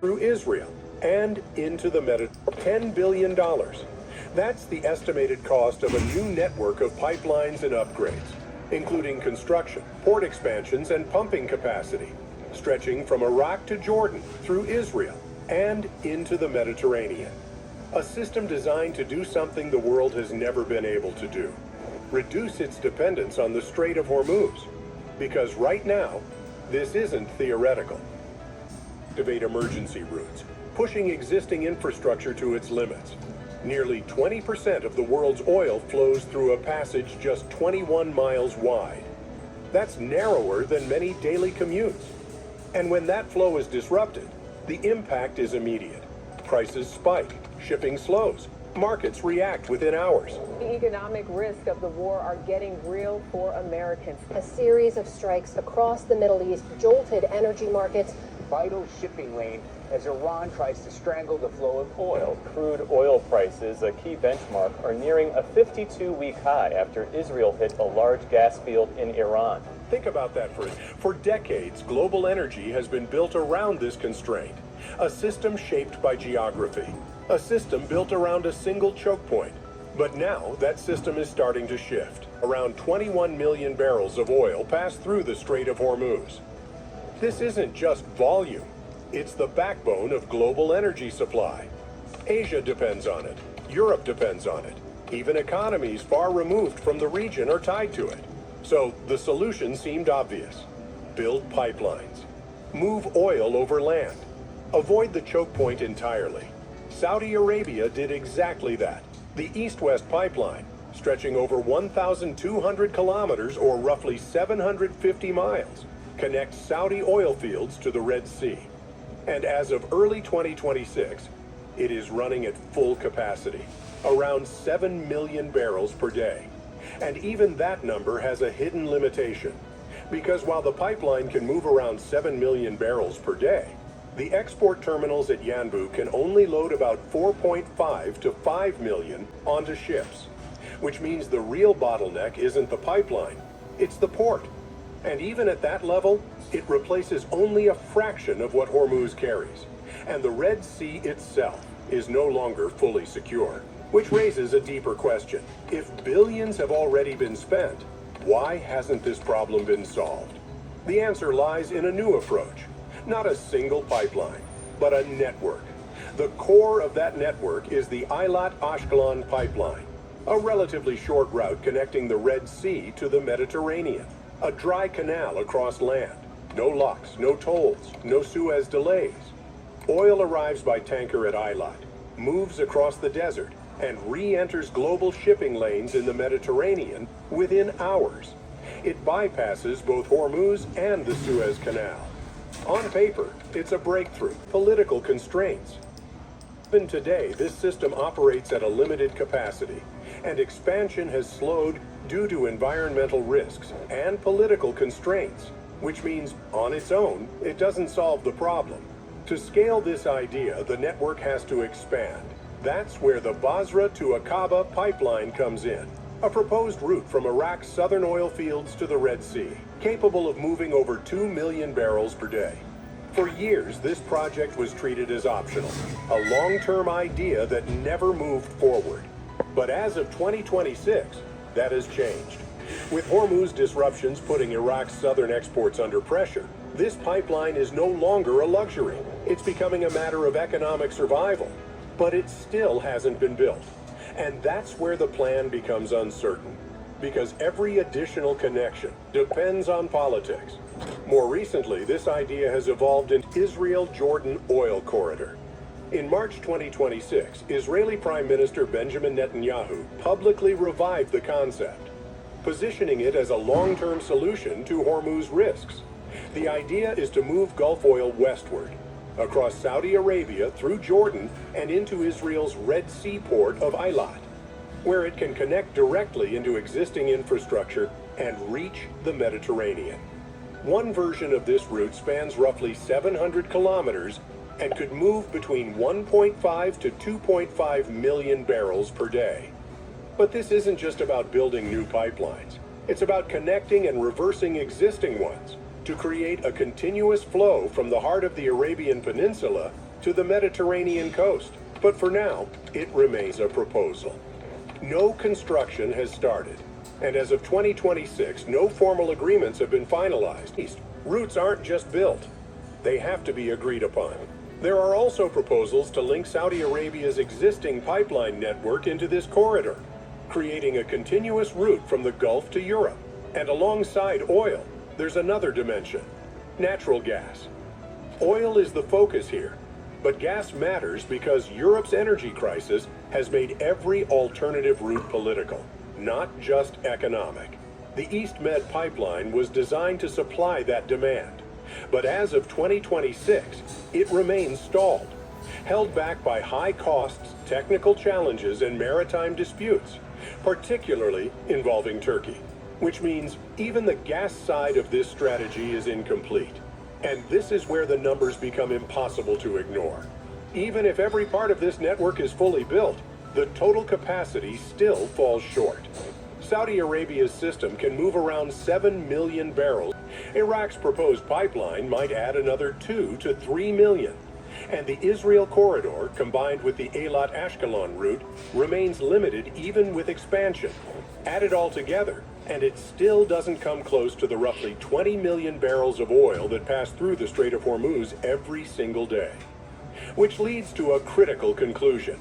through Israel and into the Mediterranean. $10 billion. That's the estimated cost of a new network of pipelines and upgrades, including construction, port expansions, and pumping capacity, stretching from Iraq to Jordan, through Israel, and into the Mediterranean. A system designed to do something the world has never been able to do: reduce its dependence on the Strait of Hormuz. Because right now, this isn't theoretical. Activate emergency routes, pushing existing infrastructure to its limits. Nearly 20% of the world's oil flows through a passage just 21 miles wide. That's narrower than many daily commutes. And when that flow is disrupted, the impact is immediate. Prices spike, shipping slows, markets react within hours. The economic risks of the war are getting real for Americans. A series of strikes across the Middle East jolted energy markets. Vital shipping lane as Iran tries to strangle the flow of oil. Crude oil prices, a key benchmark, are nearing a 52-week high after Israel hit a large gas field in Iran. Think about that for decades, global energy has been built around this constraint. A system shaped by geography. A system built around a single choke point. But now that system is starting to shift. Around 21 million barrels of oil pass through the Strait of Hormuz. This isn't just volume. It's the backbone of global energy supply. Asia depends on it. Europe depends on it. Even economies far removed from the region are tied to it. So the solution seemed obvious. Build pipelines. Move oil over land. Avoid the choke point entirely. Saudi Arabia did exactly that. The East-West pipeline, stretching over 1,200 kilometers or roughly 750 miles, connects Saudi oil fields to the Red Sea. And as of early 2026, it is running at full capacity, around 7 million barrels per day. And even that number has a hidden limitation, because while the pipeline can move around 7 million barrels per day, the export terminals at Yanbu can only load about 4.5 to 5 million onto ships, which means the real bottleneck isn't the pipeline, it's the port. And even at that level, it replaces only a fraction of what Hormuz carries. And the Red Sea itself is no longer fully secure, which raises a deeper question. If billions have already been spent, why hasn't this problem been solved? The answer lies in a new approach. Not a single pipeline, but a network. The core of that network is the Eilat-Ashkelon pipeline, a relatively short route connecting the Red Sea to the Mediterranean. A dry canal across land. No locks, no tolls, no Suez delays. Oil arrives by tanker at Eilat, moves across the desert, and re-enters global shipping lanes in the Mediterranean within hours. It bypasses both Hormuz and the Suez Canal. On paper, it's a breakthrough. Political constraints. Even today, this system operates at a limited capacity, and expansion has slowed due to environmental risks and political constraints, which means, on its own, it doesn't solve the problem. To scale this idea, the network has to expand. That's where the Basra to Aqaba pipeline comes in, a proposed route from Iraq's southern oil fields to the Red Sea, capable of moving over 2 million barrels per day. For years, this project was treated as optional, a long-term idea that never moved forward. But as of 2026, that has changed. With Hormuz disruptions putting Iraq's southern exports under pressure, this pipeline is no longer a luxury. It's becoming a matter of economic survival. But it still hasn't been built. And that's where the plan becomes uncertain, because every additional connection depends on politics. More recently, this idea has evolved into Israel-Jordan oil corridor. In March 2026, Israeli Prime Minister Benjamin Netanyahu publicly revived the concept, positioning it as a long-term solution to Hormuz risks. The idea is to move Gulf oil westward, across Saudi Arabia through Jordan and into Israel's Red Sea port of Eilat, where it can connect directly into existing infrastructure and reach the Mediterranean. One version of this route spans roughly 700 kilometers and could move between 1.5 to 2.5 million barrels per day. But this isn't just about building new pipelines. It's about connecting and reversing existing ones to create a continuous flow from the heart of the Arabian Peninsula to the Mediterranean coast. But for now, it remains a proposal. No construction has started, and as of 2026, no formal agreements have been finalized. Routes aren't just built, they have to be agreed upon. There are also proposals to link Saudi Arabia's existing pipeline network into this corridor, creating a continuous route from the Gulf to Europe. And alongside oil, there's another dimension: natural gas. Oil is the focus here, but gas matters because Europe's energy crisis has made every alternative route political, not just economic. The East Med pipeline was designed to supply that demand, but as of 2026, it remains stalled, held back by high costs, technical challenges, and maritime disputes, particularly involving Turkey, which means even the gas side of this strategy is incomplete. And this is where the numbers become impossible to ignore. Even if every part of this network is fully built, the total capacity still falls short. Saudi Arabia's system can move around 7 million barrels. Iraq's proposed pipeline might add another 2 to 3 million. And the Israel corridor, combined with the Eilat-Ashkelon route, remains limited even with expansion. Add it all together, and it still doesn't come close to the roughly 20 million barrels of oil that pass through the Strait of Hormuz every single day. Which leads to a critical conclusion.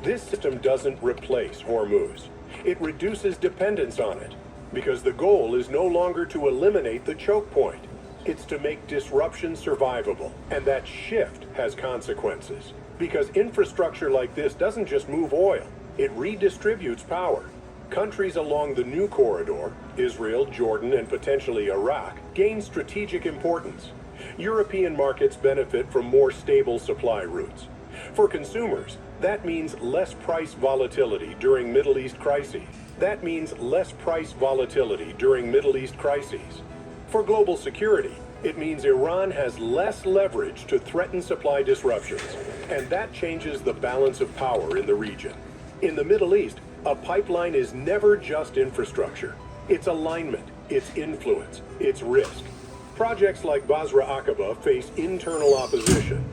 This system doesn't replace Hormuz. It reduces dependence on it, because the goal is no longer to eliminate the choke point. It's to make disruption survivable, and that shift has consequences. Because infrastructure like this doesn't just move oil, it redistributes power. Countries along the new corridor, Israel, Jordan, and potentially Iraq, gain strategic importance. European markets benefit from more stable supply routes. For consumers, that means less price volatility during Middle East crises. For global security, it means Iran has less leverage to threaten supply disruptions, and that changes the balance of power in the region. In the Middle East, a pipeline is never just infrastructure. It's alignment, it's influence, it's risk. Projects like Basra Aqaba face internal opposition.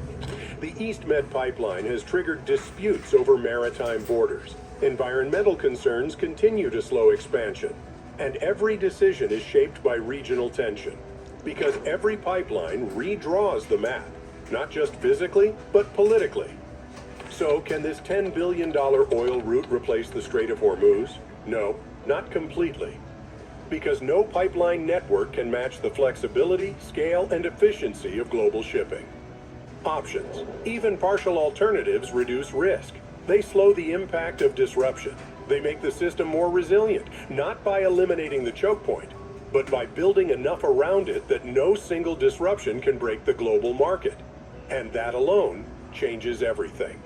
The East Med pipeline has triggered disputes over maritime borders. Environmental concerns continue to slow expansion. And every decision is shaped by regional tension. Because every pipeline redraws the map, not just physically, but politically. So, can this $10 billion oil route replace the Strait of Hormuz? No, not completely. Because no pipeline network can match the flexibility, scale, and efficiency of global shipping. Options. Even partial alternatives reduce risk. They slow the impact of disruption. They make the system more resilient, not by eliminating the choke point, but by building enough around it that no single disruption can break the global market. And that alone changes everything.